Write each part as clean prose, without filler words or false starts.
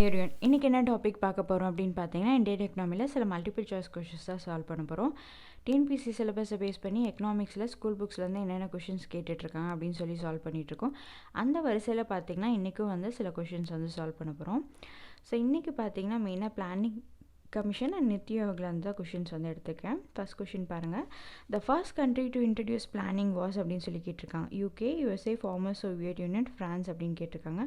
Everyone இன்றைக்கி என்ன topic பார்க்க போகிறோம் அப்படின்னு பார்த்தீங்கன்னா, இந்தியன் எக்கனாமியில் சில மல்டிபிள் சாய்ஸ் கொஷின்ஸ் தான் சால்வ் பண்ண போகிறோம். டிஎன்பிசி சிலபஸை பேஸ் பண்ணி எக்கனாமிக்ஸில் ஸ்கூல் புக்ஸ்லேருந்து என்னென்ன கொஷின்ஸ் கேட்டுட்ருக்காங்க அப்படின்னு சொல்லி சால்வ் பண்ணிகிட்ருக்கோம். அந்த வரிசையில் பார்த்தீங்கன்னா இன்றைக்கும் வந்து சில கொஷின்ஸ் வந்து சால்வ் பண்ண போகிறோம். ஸோ இன்றைக்கி பார்த்தீங்கன்னா மெயினாக பிளானிங் கமிஷன் அண்ட் நித்தி ஆயோக்லேருந்து தான் கொஷின்ஸ் வந்து எடுத்துக்கேன். ஃபர்ஸ்ட் கொஷின் பாருங்கள். The first country to introduce planning was அப்படின்னு சொல்லி கேட்டிருக்காங்க. UK, USA, former Soviet Union, France அப்படின்னு கேட்டிருக்காங்க.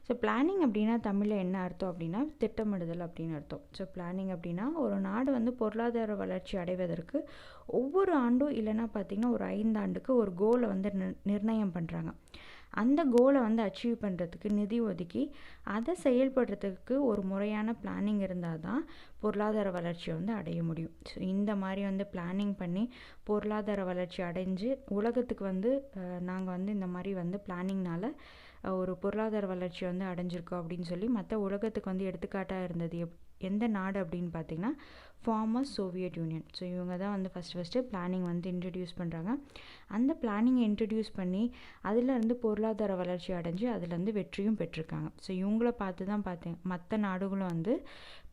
ஸோ பிளானிங் அப்படின்னா தமிழில் என்ன அர்த்தம் அப்படின்னா திட்டமிடுதல் அப்படின்னு அர்த்தம். ஸோ பிளானிங் அப்படின்னா ஒரு நாடு வந்து பொருளாதார வளர்ச்சி அடைவதற்கு ஒவ்வொரு ஆண்டும் இல்லைன்னா பார்த்திங்கன்னா ஒரு 5 ஆண்டுக்கு ஒரு கோலை வந்து நிர்ணயம் பண்ணுறாங்க. அந்த கோலை வந்து அச்சீவ் பண்ணுறதுக்கு நிதி ஒதுக்கி அதை செயல்படுறதுக்கு ஒரு முறையான பிளானிங் இருந்தால் தான் பொருளாதார வளர்ச்சியை வந்து அடைய முடியும். ஸோ இந்த மாதிரி வந்து பிளானிங் பண்ணி பொருளாதார வளர்ச்சி அடைஞ்சு உலகத்துக்கு வந்து நாங்கள் வந்து இந்த மாதிரி வந்து பிளானிங்னால் ஒரு பொருளாதார வளர்ச்சி வந்து அடைஞ்சிருக்கோம் அப்படின்னு சொல்லி மற்ற உலகத்துக்கு வந்து எடுத்துக்காட்டாக இருந்தது எந்த நாடு அப்படின்னு பார்த்திங்கன்னா ஃபார்மர் சோவியட் யூனியன். ஸோ இவங்க தான் வந்து ஃபஸ்ட்டு பிளானிங் வந்து இன்ட்ரடியூஸ் பண்ணுறாங்க. அந்த பிளானிங்கை இன்ட்ரடியூஸ் பண்ணி அதிலேருந்து பொருளாதார வளர்ச்சி அடைஞ்சு அதுலேருந்து வெற்றியும் பெற்றிருக்காங்க. ஸோ இவங்கள பார்த்து தான் மற்ற நாடுகளும் வந்து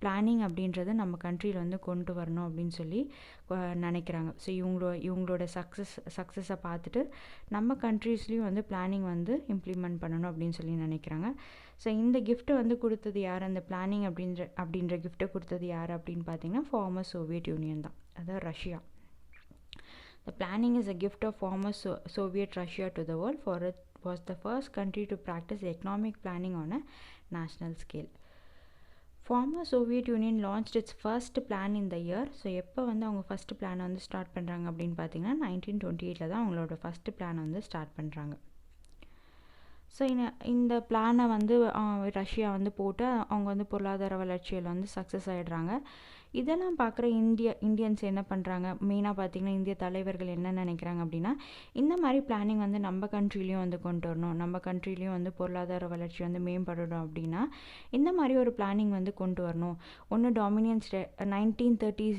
பிளானிங் அப்படின்றத நம்ம கண்ட்ரியில் வந்து கொண்டு வரணும் அப்படின்னு சொல்லி நினைக்கிறாங்க. ஸோ இவங்களோட சக்ஸஸை பார்த்துட்டு நம்ம கண்ட்ரீஸ்லேயும் வந்து பிளானிங் வந்து இம்ப்ளிமெண்ட் பண்ணணும் அப்படின்னு சொல்லி நினைக்கிறாங்க. ஸோ இந்த கிஃப்ட்டை வந்து கொடுத்தது யார், அந்த பிளானிங் அப்படின்ற கிஃப்ட்டை கொடுத்தது யார் அப்படின்னு பார்த்தீங்கன்னா ஃபார்மர் சோவியட் யூனியன் தான், அதாவது Russia. The planning is a gift of former Soviet Russia to the world, for it was the first country to practice economic planning on a national scale. Former Soviet Union launched its first plan in the year. So எப்போ வந்து அவங்க first பிளானை வந்து start பண்ணுறாங்க அப்படின்னு பார்த்தீங்கன்னா 1928 தான் அவங்களோட ஃபஸ்ட்டு பிளானை வந்து ஸ்டார்ட் பண்ணுறாங்க. ஸோ இந்த பிளானை வந்து ரஷ்யா வந்து போட்டு அவங்க வந்து பொருளாதார வளர்ச்சியில் வந்து சக்ஸஸ் ஆகிடுறாங்க. இதெல்லாம் பார்க்குற இந்தியன்ஸ் என்ன பண்ணுறாங்க, மெயினாக பார்த்திங்கன்னா இந்திய தலைவர்கள் என்ன நினைக்கிறாங்க அப்படின்னா, இந்த மாதிரி பிளானிங் வந்து நம்ம கண்ட்ரிலையும் வந்து கொண்டு வரணும், நம்ம கண்ட்ரிலையும் வந்து பொருளாதார வளர்ச்சி வந்து மேம்படணும் அப்படின்னா இந்த மாதிரி ஒரு பிளானிங் வந்து கொண்டு வரணும். ஒன்று டாமினியன் 1930s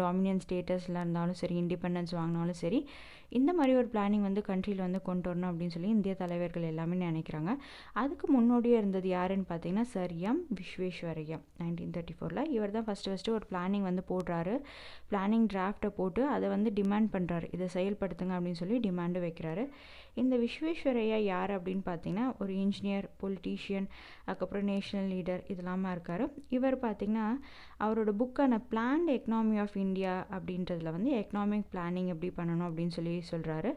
டாமினியன் ஸ்டேட்டஸில் இருந்தாலும் சரி, இண்டிபெண்டன்ஸ் வாங்கினாலும் சரி, இந்த மாதிரி ஒரு பிளானிங் வந்து கண்ட்ரியில் வந்து கொண்டு வரணும் அப்படின்னு சொல்லி இந்திய தலைவர்கள் எல்லாமே நினைக்கிறாங்க. அதுக்கு முன்னோடியே இருந்தது யாருன்னு பார்த்தீங்கன்னா சர் எம் விஸ்வேஸ்வரய்யா 1934. இவர் தான் ஃபஸ்ட்டு ஒரு பிளானிங் வந்து போடுறாரு. பிளானிங் டிராஃப்டை போட்டு அதை வந்து டிமாண்ட் பண்ணுறாரு, இதை செயல்படுத்துங்க அப்படின்னு சொல்லி டிமாண்டு வைக்கிறாரு. இந்த விஸ்வேஸ்வரய்யா யார் அப்படின்னு பார்த்தீங்கன்னா ஒரு இன்ஜினியர், பொலிட்டீஷியன், அதுக்கப்புறம் நேஷ்னல் லீடர் இதெல்லாமா இருக்கார். இவர் பார்த்திங்கன்னா அவரோட புக்கான பிளான்ட் எக்கனாமி ஆஃப் இந்தியா அப்படின்றதுல வந்து எக்கனாமிக் பிளானிங் எப்படி பண்ணணும் அப்படின்னு சொல்லி சொல்கிறாரு.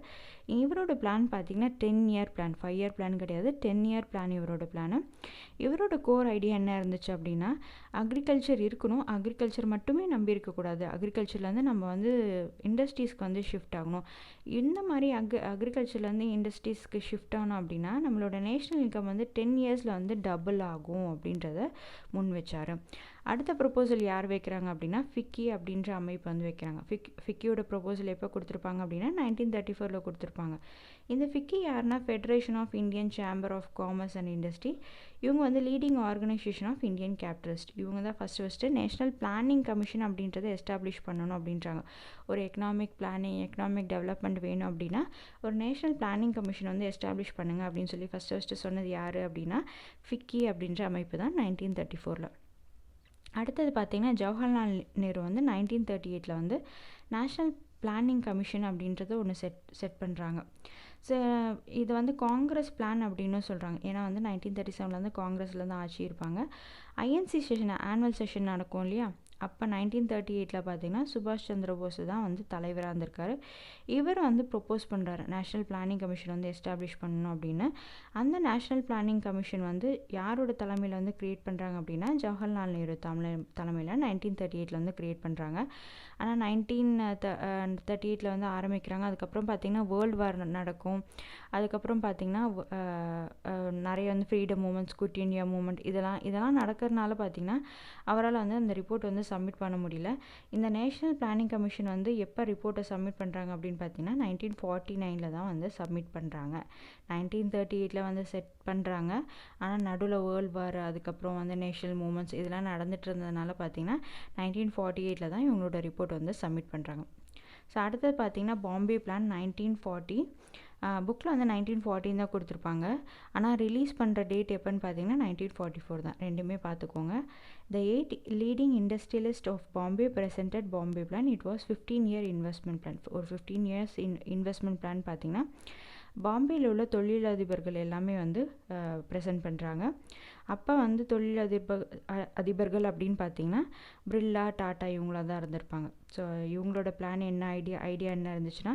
இவரோட பிளான் பார்த்திங்கன்னா 10 இயர் பிளான், 5 இயர் பிளான் கிடையாது, 10 இயர் பிளான் இவரோட பிளானு. இவரோட கோர் ஐடியா என்ன இருந்துச்சு அப்படின்னா, அக்ரிகல்ச்சர் இருக்கணும், அக்ரிகல்ச்சர் மட்டுமே நம்பி இருக்கக்கூடாது, அக்ரிகல்ச்சர்லேருந்து நம்ம வந்து இண்டஸ்ட்ரீஸ்க்கு வந்து ஷிஃப்ட் ஆகணும். இந்த மாதிரி அக்ரிகல்ச்சர்லேருந்து இண்டஸ்ட்ரீஸ்க்கு ஷிஃப்ட் ஆகணும் அப்படின்னா நம்மளோட நேஷ்னல் இன்கம் வந்து 10 இயர்ஸில் வந்து டபுள் ஆகும் அப்படின்றத முன் வச்சார். அடுத்த ப்ரொப்போசல் யார் வைக்கிறாங்க அப்படின்னா ஃபிக்கி அப்படின்ற அமைப்பு வந்து வைக்கிறாங்க. ஃபிக்கியோட ப்ரொப்போசல் எப்போ கொடுத்துருப்பாங்க அப்படின்னா 1934 கொடுத்துருப்பாங்க. இந்த ஃபிக்கி யாருன்னா federation of Indian chamber of commerce and industry. இவங்க வந்து leading organisation of Indian capitalist. இவங்க தான் ஃபஸ்ட்டு நேஷ்னல் பிளானிங் கமிஷன் அப்படின்றத எஸ்டாப்ளிஷ் பண்ணணும் அப்படின்றாங்க. ஒரு எக்கனாமிக் பிளானிங், எக்கனாமிக் டெவலப்மெண்ட் வேணும் அப்படின்னா ஒரு நேஷ்னல் பிளானிங் கமிஷன் வந்து எஸ்டாப்ளிஷ் பண்ணுங்கள் அப்படின்னு சொல்லி ஃபஸ்ட்டு சொன்னது யார் அப்படின்னா ஃபிக்கி அப்படின்ற அமைப்பு தான் 1934. அடுத்தது பார்த்திங்கன்னா ஜவஹர்லால் நேரு வந்து 1938 வந்து நேஷ்னல் பிளானிங் கமிஷன் அப்படின்றத ஒன்று செட் பண்ணுறாங்க. ஸோ இது வந்து காங்கிரஸ் பிளான் அப்படின்னு சொல்கிறாங்க. ஏன்னா வந்து 1937 வந்து காங்கிரஸில் தான் ஆட்சி இருப்பாங்க. ஐஎன்சி செஷன், ஆனுவல் செஷன் நடக்கும் இல்லையா, அப்போ 1938 பார்த்திங்கன்னா சுபாஷ் சந்திர போஸ் தான் வந்து தலைவராக இருந்திருக்காரு. இவர் வந்து ப்ரொப்போஸ் பண்ணுறாரு நேஷ்னல் பிளானிங் கமிஷன் வந்து எஸ்டாப்ளிஷ் பண்ணணும் அப்படின்னு. அந்த நேஷ்னல் பிளானிங் கமிஷன் வந்து யாரோட தலைமையில் வந்து க்ரியேட் பண்ணுறாங்க அப்படின்னா ஜவஹர்லால் நேரு தலைமையில் 1938 வந்து க்ரியேட் பண்ணுறாங்க. ஆனால் 1938 வந்து ஆரம்பிக்கிறாங்க. அதுக்கப்புறம் பார்த்திங்கன்னா வேர்ல்டு வார் நடக்கும். அதுக்கப்புறம் பார்த்திங்கன்னா நிறைய வந்து freedom moments, good India moment இதெல்லாம் நடக்கிறதுனால பார்த்திங்கன்னா அவரால் வந்து அந்த ரிப்போர்ட் வந்து சப்மிட் பண்ண முடியல. இந்த நேஷ்னல் பிளானிங் கமிஷன் வந்து எப்போ ரிப்போர்ட்டை சப்மிட் பண்ணுறாங்க அப்படின்னு பார்த்தீங்கன்னா 1949 தான் வந்து சப்மிட் பண்ணுறாங்க. 1938 வந்து செட் பண்ணுறாங்க. ஆனால் நடுவில் வேர்ல்டு வார், அதுக்கப்புறம் வந்து நேஷ்னல் மூமெண்ட்ஸ் இதெல்லாம் நடந்துட்டு இருந்ததுனால பார்த்திங்கன்னா 1948 தான் இவங்களோட ரிப்போர்ட் வந்து சப்மிட் பண்ணுறாங்க. ஸோ அடுத்தது பார்த்திங்கன்னா பாம்பே பிளான் 1940. புக்கில் வந்து 1914 தான் கொடுத்துருப்பாங்க. ஆனால் ரிலீஸ் பண்ணுற டேட் எப்போன்னு பார்த்தீங்கன்னா 1944 தான். ரெண்டுமே பார்த்துக்கோங்க. The 8 leading industrialist of Bombay presented Bombay plan. It was 15-year investment plan. ஒரு 15 years இன்வெஸ்ட்மெண்ட் பிளான் பார்த்தீங்கன்னா பாம்பேயில் உள்ள தொழிலதிபர்கள் எல்லாமே வந்து ப்ரெசென்ட் பண்ணுறாங்க. அப்போ வந்து அதிபர்கள் அப்படின்னு பார்த்தீங்கன்னா பிர்லா, டாட்டா இவங்களாக தான் இருந்திருப்பாங்க. ஸோ இவங்களோட பிளான் என்ன, ஐடியா என்ன இருந்துச்சுன்னா,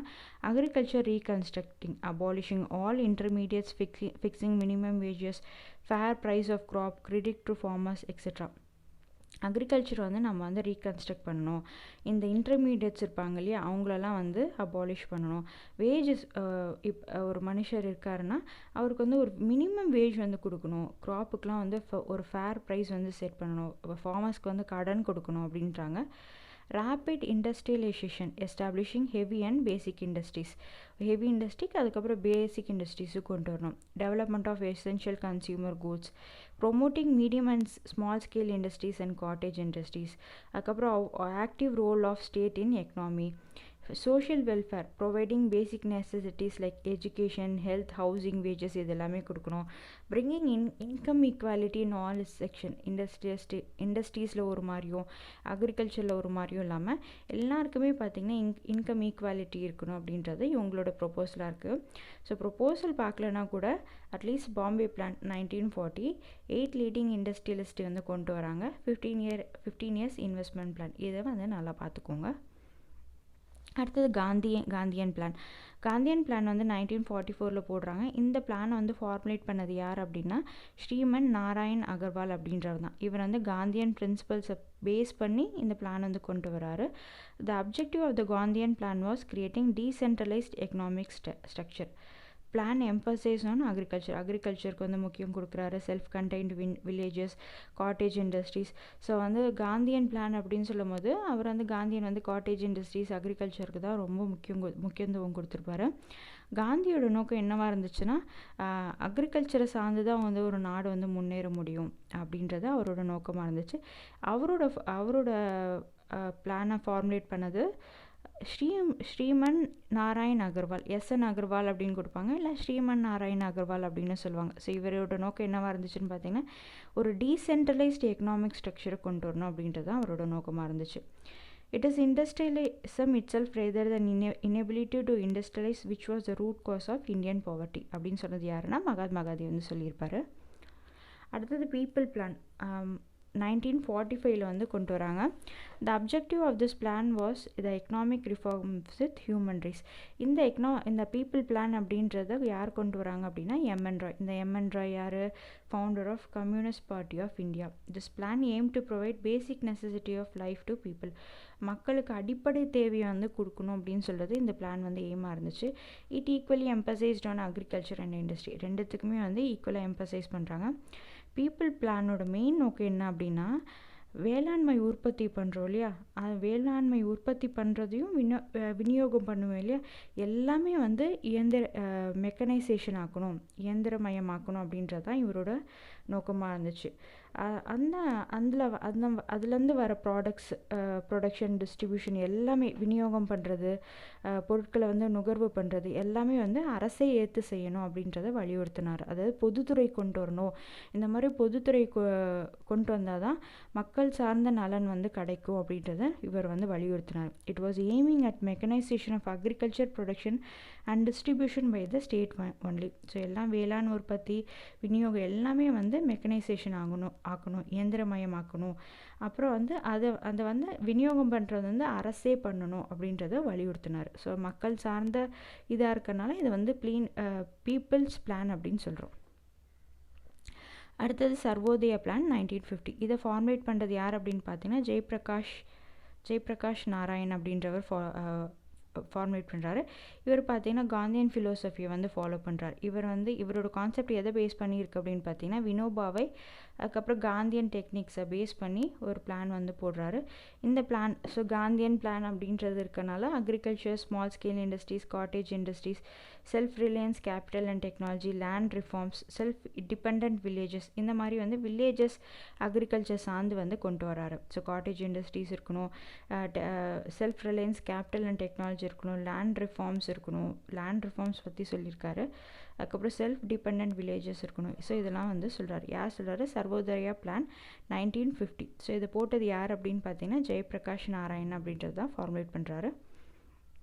agriculture reconstructing, abolishing all intermediates, fixing minimum wages, fair price of crop, credit to farmers etcetera. Agriculture வந்து நம்ம வந்து ரீகன்ஸ்ட்ரக்ட் பண்ணணும். இந்த இன்டர்மீடியட்ஸ் இருப்பாங்க இல்லையா, அவங்களெல்லாம் வந்து அபாலிஷ் பண்ணணும். வேஜஸ், ஒரு மனுஷர் இருக்காருன்னா அவருக்கு வந்து ஒரு மினிமம் வேஜ் வந்து கொடுக்கணும். க்ராப்புக்கெலாம் வந்து ஒரு ஃபேர் ப்ரைஸ் வந்து செட் பண்ணணும். ஃபார்மர்ஸ்க்கு வந்து கடன் கொடுக்கணும் அப்படின்றாங்க. Rapid industrialisation, establishing heavy and basic industries. Heavy இண்டஸ்ட்ரிக்கு அதுக்கப்புறம் பேசிக் இண்டஸ்ட்ரீஸும் கொண்டு வரணும். Development of essential consumer goods, promoting medium and small scale industries and cottage industries. அதுக்கப்புறம் active role of state in economy. Social welfare, providing basic necessities like education, health, housing, wages இது எல்லாமே கொடுக்கணும். Bringing income equality in all section. இண்டஸ்ட்ரீஸில் ஒரு மாதிரியும் அக்ரிகல்ச்சரில் ஒரு மாதிரியும் இல்லாமல் எல்லாருக்குமே பார்த்திங்கன்னா இன்கம் ஈக்குவாலிட்டி இருக்கணும் அப்படின்றது இவங்களோட ப்ரொப்போசலாக இருக்குது. ஸோ ப்ரொப்போசல் பார்க்கலன்னா கூட at least Bombay plan 1940 8 leading industrialist வந்து கொண்டு வராங்க. 15 years இன்வெஸ்ட்மெண்ட் பிளான். இதை வந்து நல்லா பார்த்துக்கோங்க. அடுத்தது காந்தியன் பிளான். காந்தியன் பிளான் வந்து 1944 போடுறாங்க. இந்த பிளானை வந்து ஃபார்முலேட் பண்ணது யார் அப்படின்னா ஸ்ரீமன் நாராயண் அகர்வால் அப்படின்றவர் தான். இவர் வந்து காந்தியன் பிரின்சிபல்ஸை பேஸ் பண்ணி இந்த பிளான் வந்து கொண்டு வராரு. The objective of the Gandhian plan was creating decentralised economic structure. Plan emphasise on அக்ரிகல்ச்சருக்கு வந்து முக்கியம் கொடுக்குறாரு. Self contained villages, cottage industries. So வந்து காந்தியன் பிளான் அப்படின்னு சொல்லும் போது அவர் வந்து காந்தியன் வந்து காட்டேஜ் இண்டஸ்ட்ரீஸ், அக்ரிகல்ச்சருக்கு தான் ரொம்ப முக்கியத்துவம் கொடுத்துருப்பாரு. காந்தியோட நோக்கம் என்னவாக இருந்துச்சுன்னா, அக்ரிகல்ச்சரை சார்ந்து தான் வந்து ஒரு நாடு வந்து முன்னேற முடியும் அப்படின்றது அவரோட நோக்கமாக இருந்துச்சு. அவரோட பிளானை ஃபார்முலேட் பண்ணது ஸ்ரீமன் நாராயண் அகர்வால். எஸ்என் அகர்வால் அப்படின்னு கொடுப்பாங்க, இல்லை ஸ்ரீமன் நாராயண் அகர்வால் அப்படின்னு சொல்லுவாங்க. ஸோ இவரோட நோக்கம் என்னவாக இருந்துச்சுன்னு பார்த்தீங்கன்னா, ஒரு டீசென்ட்ரலைஸ்ட் எக்கனாமிக் ஸ்ட்ரக்சரை கொண்டு வரணும் அப்படின்றது தான் அவரோட நோக்கமாக இருந்துச்சு. It is industrialism itself rather than inability to industrialize which was the root cause of Indian poverty அப்படின்னு சொன்னது யாருன்னா மகாத்மா காந்தி வந்து சொல்லியிருப்பாரு. அடுத்தது பீப்புள் பிளான் 1945 வந்து கொண்டு வராங்க. The objective of this plan was the economic reforms with human rights. இந்த பீப்புள் பிளான் அப்படின்றத யார் கொண்டு வராங்க அப்படின்னா எம்என் ராய். இந்த எம்என் ராய் யார்? Founder of communist party of India. This plan aim to provide basic necessity of life to people. மக்களுக்கு அடிப்படை தேவையை வந்து கொடுக்கணும் அப்படின்னு சொல்கிறது இந்த பிளான் வந்து எய்மாக இருந்துச்சு. It equally emphasised on agriculture and industry. ரெண்டுத்துக்குமே வந்து ஈக்குவலாக எம்பசைஸ் பண்ணுறாங்க. பீப்புள் பிளானோட மெயின் நோக்கம் என்ன அப்படின்னா, வேளாண்மை உற்பத்தி பண்ணுறோம் இல்லையா, அது வேளாண்மை உற்பத்தி பண்ணுறதையும் விநியோகம் பண்ணுவோம் இல்லையா, எல்லாமே வந்து மெக்கனைசேஷன் ஆக்கணும், இயந்திரமயமாக்கணும் அப்படின்றது தான் இவரோட நோக்கமாக இருந்துச்சு. அதுலேருந்து வர ப்ரொடக்ஷன், டிஸ்ட்ரிபியூஷன் எல்லாமே விநியோகம் பண்ணுறது, பொருட்களை வந்து நுகர்வு பண்ணுறது எல்லாமே வந்து அரசே ஏற்று செய்யணும் அப்படின்றத வலியுறுத்தினார். அதாவது பொதுத்துறை கொண்டு வரணும். இந்த மாதிரி பொதுத்துறை கொண்டு வந்தால் தான் மக்கள் சார்ந்த நலன் வந்து கிடைக்கும் அப்படின்றத இவர் வந்து வலியுறுத்தினார். It was aiming at mechanisation of agriculture production and distribution by the state only. So எல்லாம் வேளாண் உற்பத்தி, விநியோகம் எல்லாமே வந்து மெக்கனைசேஷன் ஆக்கணும், இயந்திரமயமாக்கணும். அப்புறம் வந்து அதை வந்து விநியோகம் பண்ணுறது வந்து அரசே பண்ணணும் அப்படின்றத வலியுறுத்தினார். ஸோ மக்கள் சார்ந்த இதாக இருக்கனால இது வந்து பீப்புள்ஸ் பிளான் அப்படின்னு சொல்கிறோம். அடுத்தது சர்வோதயா பிளான் 1950. இதை ஃபார்முலேட் பண்ணுறது யார் அப்படின்னு பார்த்தீங்கன்னா ஜெயபிரகாஷ் நாராயண் அப்படின்றவர் ஃபார்முலேட் பண்ணுறாரு. இவர் பார்த்தீங்கன்னா காந்தியன் ஃபிலோசஃபியை வந்து ஃபாலோ பண்ணுறாரு. இவரோட கான்செப்ட் எதை பேஸ் பண்ணியிருக்கு அப்படின்னு பார்த்தீங்கன்னா வினோபாவை, அதுக்கப்புறம் காந்தியன் டெக்னிக்ஸை பேஸ் பண்ணி ஒரு பிளான் வந்து போடுறாரு. இந்த பிளான், ஸோ காந்தியன் பிளான் அப்படின்றது இருக்கனால agriculture, small scale industries, cottage industries, self Reliance capital and technology, land reforms, self depend villages, இந்த மாதிரி வந்து வில்லேஜஸ் அக்ரிகல்ச்சர் சார்ந்து வந்து கொண்டு வராரு. ஸோ காட்டேஜ் இண்டஸ்ட்ரீஸ் இருக்கணும், self Reliance capital and technology இருக்கணும், லேண்ட் ரிஃபார்ம்ஸ் இருக்கணும், லேண்ட் ரிஃபார்ம்ஸ் பற்றி சொல்லியிருக்காரு. அதுக்கப்புறம் செல்ஃப் டிபெண்ட் வில்லேஜஸ் இருக்கணும். ஸோ இதெல்லாம் வந்து சொல்கிறார். யார் சொல்கிறாரு? சர்வோதயா பிளான் 1950. ஸோ இதை போட்டது யார் அப்படின்னு பார்த்தீங்கன்னா ஜெயபிரகாஷ் நாராயண் அப்படின்றது தான் ஃபார்முலேட் பண்ணுறாரு.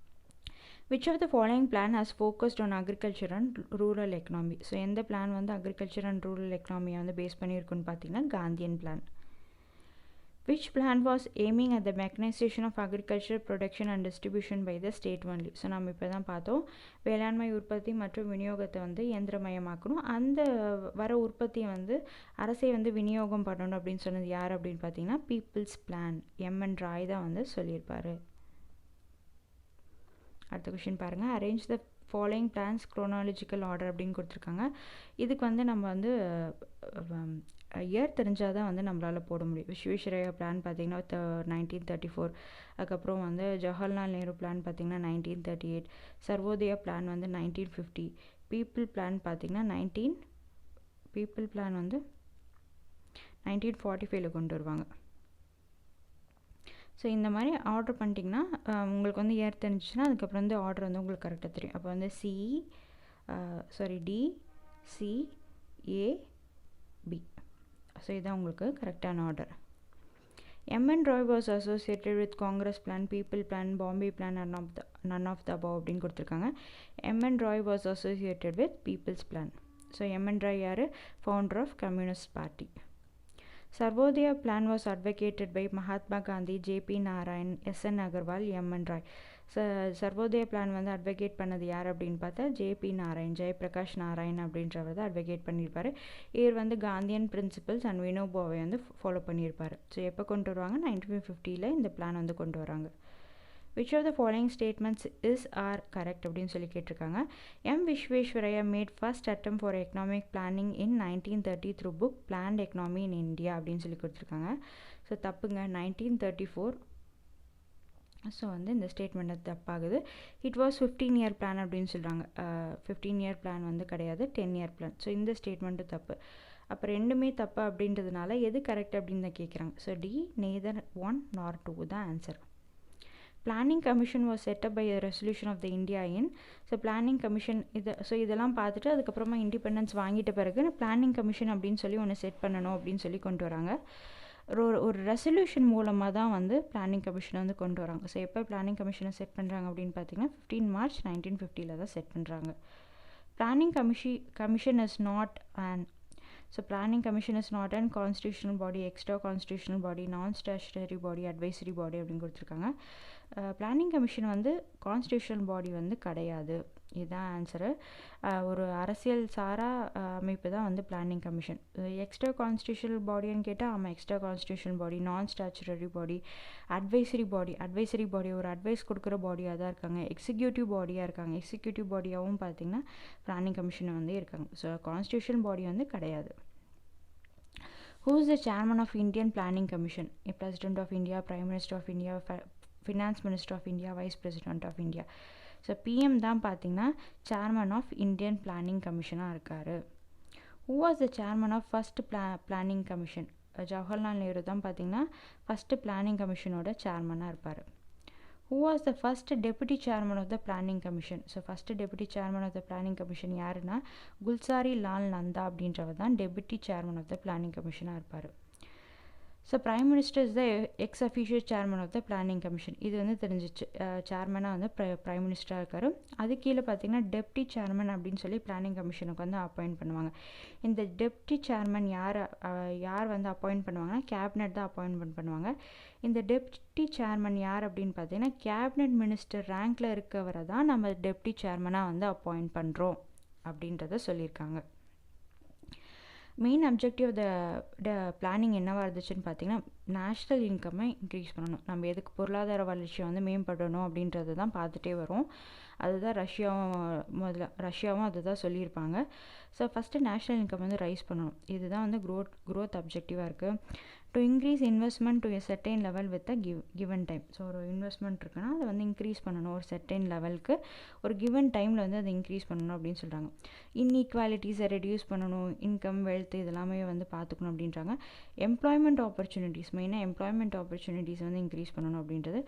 Which of the following plan has focused on agriculture and rural economy? So எந்த பிளான் வந்து அக்ரிகல்ச்சர் அண்ட் ரூரல் எக்கனாமியை வந்து பேஸ் பண்ணியிருக்குன்னு பார்த்தீங்கன்னா Gandhian plan. Which plan was aiming at the mechanization of agriculture production and distribution by the state only? So நம்ம இப்போ தான் பார்த்தோம், வேளாண்மை உற்பத்தி மற்றும் விநியோகத்தை வந்து இயந்திரமயமாக்கணும், அந்த வர உற்பத்தியை வந்து அரசை வந்து விநியோகம் பண்ணணும் அப்படின்னு சொன்னது யார் அப்படின்னு பார்த்தீங்கன்னா பீப்புள்ஸ் பிளான். எம்என் ராய் தான் வந்து சொல்லியிருப்பார். அடுத்த கொஷின் பாருங்கள். Arrange the following plans chronological order அப்படின்னு கொடுத்துருக்காங்க. இதுக்கு வந்து நம்ம வந்து இயர் தெரிஞ்சால் தான் வந்து நம்மளால் போட முடியும். விஸ்வேஸ்வரய்யா பிளான் பார்த்திங்கன்னா 1934, அதுக்கப்புறம் வந்து ஜவஹர்லால் நேரு பிளான் பார்த்திங்கன்னா 1938, சர்வோதயா பிளான் வந்து 1950, பீப்புள் பிளான் பார்த்திங்கன்னா 1945 கொண்டு வருவாங்க. ஸோ இந்த மாதிரி ஆர்டர் பண்ணிட்டிங்கன்னா உங்களுக்கு வந்து இயர் தெரிஞ்சிச்சுன்னா அதுக்கப்புறம் வந்து ஆர்டர் வந்து உங்களுக்கு கரெக்டாக தெரியும். அப்போ வந்து D C A B. So இதுதான் உங்களுக்கு கரெக்டான order. M N Roy was associated with Congress plan, people plan, Bombay plan, none of the above அப்படின்னு கொடுத்துருக்காங்க. M N Roy was associated with people's plan. So M N Roy யார்? Founder of communist party. Sarvodaya plan was advocated by Mahatma Gandhi, J.P. Narayan, S.N. Agarwal, M.N. Roy. Sarvodaya plan வந்து advocate பண்ணது யார் அப்படின்னு பார்த்தா JP Narayan, Jayaprakash Narayan அப்படின்றவர் தான் அட்வொகேட் பண்ணியிருப்பார். இவர் வந்து காந்தியன் பிரின்சிபல்ஸ் அண்ட் வினோபாவை வந்து ஃபாலோ பண்ணியிருப்பார். ஸோ எப்போ கொண்டு வருவாங்க? 1950 இந்த பிளான் வந்து கொண்டு வராங்க. Which of the following statements is or correct அப்படின்னு சொல்லி கேட்டிருக்காங்க. M Visvesvaraya made first attempt for economic planning in 1930 through book Planned Economy in India அப்படின்னு சொல்லி கொடுத்துருக்காங்க. ஸோ தப்புங்க, 1934. ஸோ வந்து இந்த ஸ்டேட்மெண்ட் அது தப்பாகுது. இட் வாஸ் 15-year பிளான் அப்படின்னு சொல்கிறாங்க. 15-year பிளான் வந்து கிடையாது, 10-year பிளான். ஸோ இந்த ஸ்டேட்மெண்ட்டு தப்பு. அப்போ ரெண்டுமே தப்பு அப்படின்றதுனால எது கரெக்ட் அப்படின்னு தான் கேட்குறாங்க. ஸோ டி neither 1 nor 2 தான் answer. Planning Commission was set up by a resolution of the India in. So planning commission இதெல்லாம் பார்த்துட்டு அதுக்கப்புறமா இண்டிபெண்டன்ஸ் வாங்கிட்ட பிறகு பிளானிங் கமிஷன் அப்படின்னு சொல்லி ஒன்று செட் பண்ணணும் அப்படின்னு சொல்லி கொண்டு வராங்க. ஒரு ரெசல்யூஷன் மூலமாக தான் வந்து பிளானிங் கமிஷனை வந்து கொண்டு வராங்க. ஸோ எப்போ பிளானிங் கமிஷனை செட் பண்ணுறாங்க அப்படின்னு பார்த்தீங்கன்னா 15 March 1950 தான் செட் பண்ணுறாங்க. Planning commission is not and So Planning Commission is not an constitutional body, extra constitutional body, non-statutory body, advisory body அப்படின்னு கொடுத்துருக்காங்க. பிளானிங் கமிஷன் வந்து கான்ஸ்டியூஷனல் பாடி வந்து கிடையாது. இதுதான் ஆன்சரு. ஒரு அரசியல் சாரா அமைப்பு தான் வந்து பிளானிங் கமிஷன். எக்ஸ்ட்ரா கான்ஸ்டியூஷனல் பாடின்னு கேட்டால் ஆமாம், எக்ஸ்ட்ரா கான்ஸ்டியூஷனல் பாடி, நான் ஸ்டாச்சுரரி பாடி, அட்வைசரி பாடி ஒரு அட்வைஸ் கொடுக்குற பாடியாக தான் இருக்காங்க. எக்ஸிக்யூட்டிவ் பாடியாக இருக்காங்க. எக்ஸிக்யூட்டிவ் பாடியாகவும் பார்த்திங்கன்னா பிளானிங் கமிஷன் வந்து இருக்காங்க. ஸோ கான்ஸ்டியூஷன் பாடி வந்து கிடையாது. Who is the chairman of Indian Planning Commission? President of India, Prime Minister of India, Finance Minister of India, Vice President of India. So PM தான் பார்த்தீங்கன்னா chairman of Indian planning கமிஷனாக இருக்கார். Who was the chairman of first planning commission? Jawaharlal Nehru தான் பார்த்தீங்கன்னா first planning கமிஷனோட சேர்மனாக இருப்பார். Who was the first deputy chairman of the planning commission? So first deputy chairman of the planning commission யாருன்னா குல்சாரி லால் நந்தா அப்படின்றவர் தான் deputy chairman of the planning கமிஷனாக இருப்பார். So prime minister is the ex official chairman of the planning commission. இது வந்து தெரிஞ்சிச்சு. சேர்மனாக வந்து prime மினிஸ்டராக இருக்கார். அது கீழே பார்த்தீங்கன்னா டெப்டி சேர்மன் அப்படின்னு சொல்லி பிளானிங் கமிஷனுக்கு வந்து அப்பாயிண்ட் பண்ணுவாங்க. இந்த டெப்டி சேர்மன் யார் வந்து அப்பாயிண்ட் பண்ணுவாங்கன்னா கேபினட் தான் அப்பாயின்மெண்ட் பண்ணுவாங்க. இந்த டெப்டி சேர்மன் யார் அப்படின்னு பார்த்தீங்கன்னா கேபினட் மினிஸ்டர் ரேங்க்கில் இருக்கவரை தான் நம்ம டெப்டி சேர்மனாக வந்து அப்பாயிண்ட் பண்ணுறோம் அப்படின்றத சொல்லியிருக்காங்க. மெயின் அப்ஜெக்டிவ் த பிளானிங் என்னவாக இருந்துச்சுன்னு பார்த்தீங்கன்னா நேஷ்னல் இன்கம்மை இன்க்ரீஸ் பண்ணணும். நம்ம எதுக்கு பொருளாதார வளர்ச்சியை வந்து மேம்படணும் அப்படின்றது தான் பார்த்துட்டே வரும். அதுதான் ரஷ்யாவும் அதை தான் சொல்லியிருப்பாங்க. ஸோ ஃபஸ்ட்டு நேஷ்னல் இன்கம் வந்து ரைஸ் பண்ணணும். இதுதான் வந்து க்ரோத் அப்ஜெக்டிவாக இருக்குது. To increase investment to a certain level with a given time. So ஒரு இன்வெஸ்ட்மெண்ட் இருக்குன்னா அதை வந்து இன்க்ரீஸ் பண்ணணும், ஒரு செர்டைன் லெவலுக்கு ஒரு கிவன் டைமில் வந்து அதை இன்க்ரீஸ் பண்ணணும் அப்படின்னு சொல்கிறாங்க. இன்இக்வாலிட்டிஸை ரெடியூஸ் பண்ணணும், இன்கம் வெல்த் இதெல்லாமே வந்து பார்த்துக்கணும் அப்படின்றாங்க. எம்ப்ளாய்மெண்ட் ஆப்பர்ச்சுனிட்டிஸ், மெயினாக எம்ப்ளாய்மெண்ட் ஆப்பர்ச்சுனிட்டிஸ் வந்து இன்க்ரீஸ் பண்ணணும் அப்படின்றது.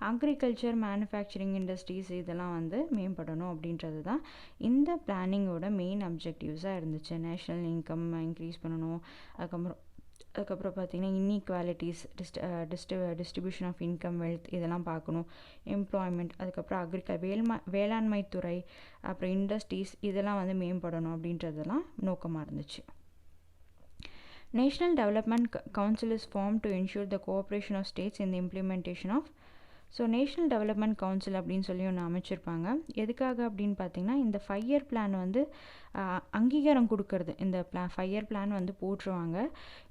அக்ரிகல்ச்சர், மேனுஃபேக்சரிங் இண்டஸ்ட்ரீஸ் இதெல்லாம் வந்து மேம்படணும் அப்படின்றது தான் இந்த பிளானிங்கோட மெயின் அப்ஜெக்டிவ்ஸாக இருந்துச்சு. நேஷ்னல் இன்கம் இன்க்ரீஸ் பண்ணணும், அதுக்கப்புறம் பார்த்திங்கன்னா inequalities, distribution of income wealth இதெல்லாம் பார்க்கணும், எம்ப்ளாய்மெண்ட், அதுக்கப்புறம் வேளாண்மை துறை, அப்புறம் இண்டஸ்ட்ரீஸ் இதெல்லாம் வந்து மேம்படணும் அப்படின்றதெல்லாம் நோக்கமாக இருந்துச்சு. National development council is form to ensure the cooperation of states in the implementation of. So national development council அப்படின்னு சொல்லி ஒன்று அமைச்சிருப்பாங்க. எதுக்காக அப்படின்னு பார்த்தீங்கன்னா, இந்த 5 இயர் பிளான் வந்து அங்கீகாரம் கொடுக்கறது. இந்த 5 இயர் பிளான் வந்து போட்டுருவாங்க.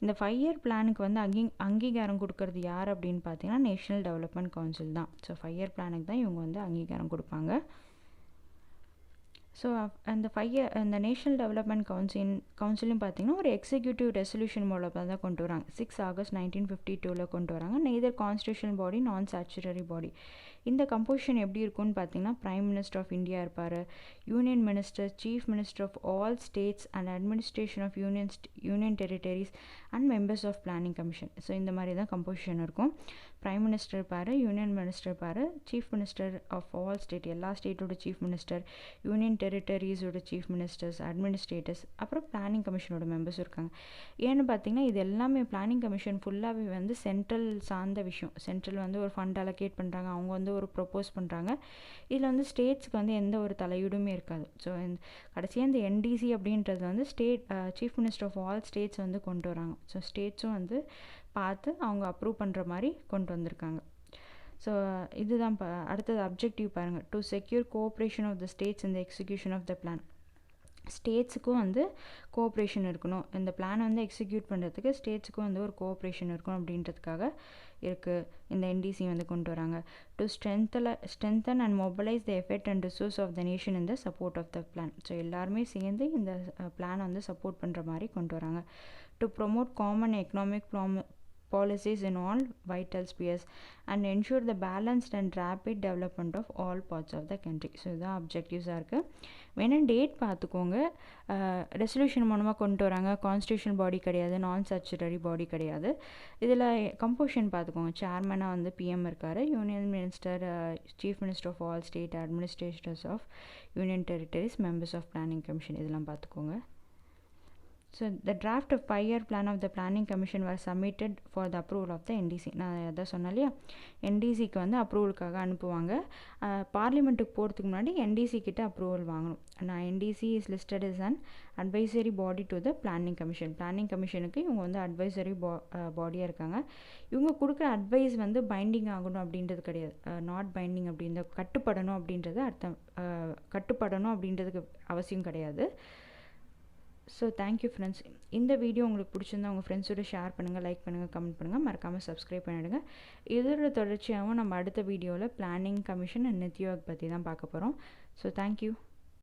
இந்த 5 இயர் பிளானுக்கு வந்து அங்கீகாரம் கொடுக்கறது யார் அப்படின்னு பார்த்தீங்கன்னா நேஷ்னல் டெவலப்மெண்ட் கவுன்சில் தான். ஸோ 5 இயர் பிளானுக்கு தான் இவங்க வந்து அங்கீகாரம் கொடுப்பாங்க. ஸோ அந்த இந்த நேஷ்னல் டெவலப்மெண்ட் கவுன்சிலும் பார்த்திங்கன்னா ஒரு எக்ஸிக்யூட்டிவ் ரெசல்யூஷன் மூலமாக தான் கொண்டு வராங்க. 6 ஆகஸ்ட் 1952 கொண்டு வராங்க. நெய்தர் கான்ஸ்டியூஷனல் பாடி நான் ஸ்டாச்சுட்டரி பாடி. இந்த கம்போசிஷன் எப்படி இருக்கும்னு பார்த்தீங்கன்னா, பிரைம் மினிஸ்டர் ஆஃப் இந்தியா இருப்பார், union minister, chief minister of all states and administration of union territories and members of planning commission. So இந்த மாதிரி தான் கம்போசிஷன் இருக்கும். பிரைம் மினிஸ்டர் இருப்பார், யூனியன் மினிஸ்டர் இருப்பார், chief minister of all state, எல்லா ஸ்டேட்டோட chief minister, union டெரிட்டரிஸோட chief ministers, administrators, அப்புறம் பிளானிங் கமிஷனோட மெம்பர்ஸ் இருக்காங்க. ஏன்னு பார்த்தீங்கன்னா இது எல்லாமே பிளானிங் கமிஷன் ஃபுல்லாகவே வந்து சென்ட்ரல் சார்ந்த விஷயம். சென்ட்ரல் வந்து ஒரு ஃபண்ட் அலோகேட் பண்ணுறாங்க, அவங்க வந்து ஒரு ப்ரொப்போஸ் பண்ணுறாங்க. இதில் வந்து ஸ்டேட்ஸ்க்கு வந்து எந்த ஒரு தலையீடுமே இருக்காது. ஸோ கடைசியாக இந்த என்டிசி அப்படின்றது வந்து chief minister of all states வந்து கொண்டு வராங்க. ஸோ ஸ்டேட்ஸும் வந்து பார்த்து அவங்க அப்ரூவ் பண்ணுற மாதிரி கொண்டு வந்திருக்காங்க. ஸோ இதுதான் அடுத்தது அப்ஜெக்டிவ் பாருங்கள். To secure cooperation of the states in the execution of the plan. ஸ்டேட்ஸுக்கும் வந்து கோஆப்ரேஷன் இருக்கணும், இந்த பிளான் வந்து எக்ஸிக்யூட் பண்ணுறதுக்கு ஸ்டேட்ஸுக்கும் வந்து ஒரு கோஆப்ரேஷன் இருக்கணும் அப்படின்றதுக்காக இருக்குது இந்த என்டிசி வந்து கொண்டு வராங்க. To strengthen and mobilise the effect and resource of the nation in the support of the plan. So எல்லாருமே சேர்ந்து இந்த பிளான் வந்து சப்போர்ட் பண்ணுற மாதிரி கொண்டு வராங்க. To promote common economic policies in all vital spheres and ensure the balanced and rapid development of all parts of the country. So இதுதான் அப்ஜெக்டிவ்ஸாக இருக்குது. வேணால் டேட் பார்த்துக்கோங்க. ரெசல்யூஷன் மூலமாக கொண்டு வராங்க, கான்ஸ்டியூஷன் பாடி கிடையாது, நான் ஸ்டாச்சுட்டரி பாடி கிடையாது. இதில் கம்போசிஷன் பார்த்துக்கோங்க. சேர்மனாக வந்து பிஎம் இருக்கார், union minister, chief minister of all state, administrators of union territories, members of planning commission இதெல்லாம் பார்த்துக்கோங்க. So the draft of 5-year plan of the planning commission was submitted for the approval of the NDC. நான் அதான் சொன்னேன் இல்லையா, என்டிசிக்கு வந்து அப்ரூவலுக்காக அனுப்புவாங்க. பார்லிமெண்ட்டுக்கு போகிறதுக்கு முன்னாடி என்டிசி கிட்ட அப்ரூவல் வாங்கணும். நான் NDC is listed is an advisory body to the planning commission. Planning கமிஷனுக்கு இவங்க வந்து அட்வைசரி பாடியாக இருக்காங்க. இவங்க கொடுக்குற அட்வைஸ் வந்து பைண்டிங் ஆகணும் அப்படின்றது கிடையாது. நாட் பைண்டிங் அப்படின்ற கட்டுப்படணும் அப்படின்றது அர்த்தம். கட்டுப்படணும் அப்படின்றதுக்கு அவசியம் கிடையாது. So thank you friends. இந்த வீடியோ உங்களுக்கு பிடிச்சிருந்தா உங்கள் ஃப்ரெண்ட்ஸோட ஷேர் பண்ணுங்கள், லைக் பண்ணுங்கள், கமெண்ட் பண்ணுங்கள், மறக்காமல் சப்ஸ்கிரைப் பண்ணிவிடுங்க. இதோட தொடர்ச்சியாகவும் நம்ம அடுத்த வீடியோவில் planning commission and NITI Aayog பற்றி தான் பார்க்க போகிறோம். So thank you.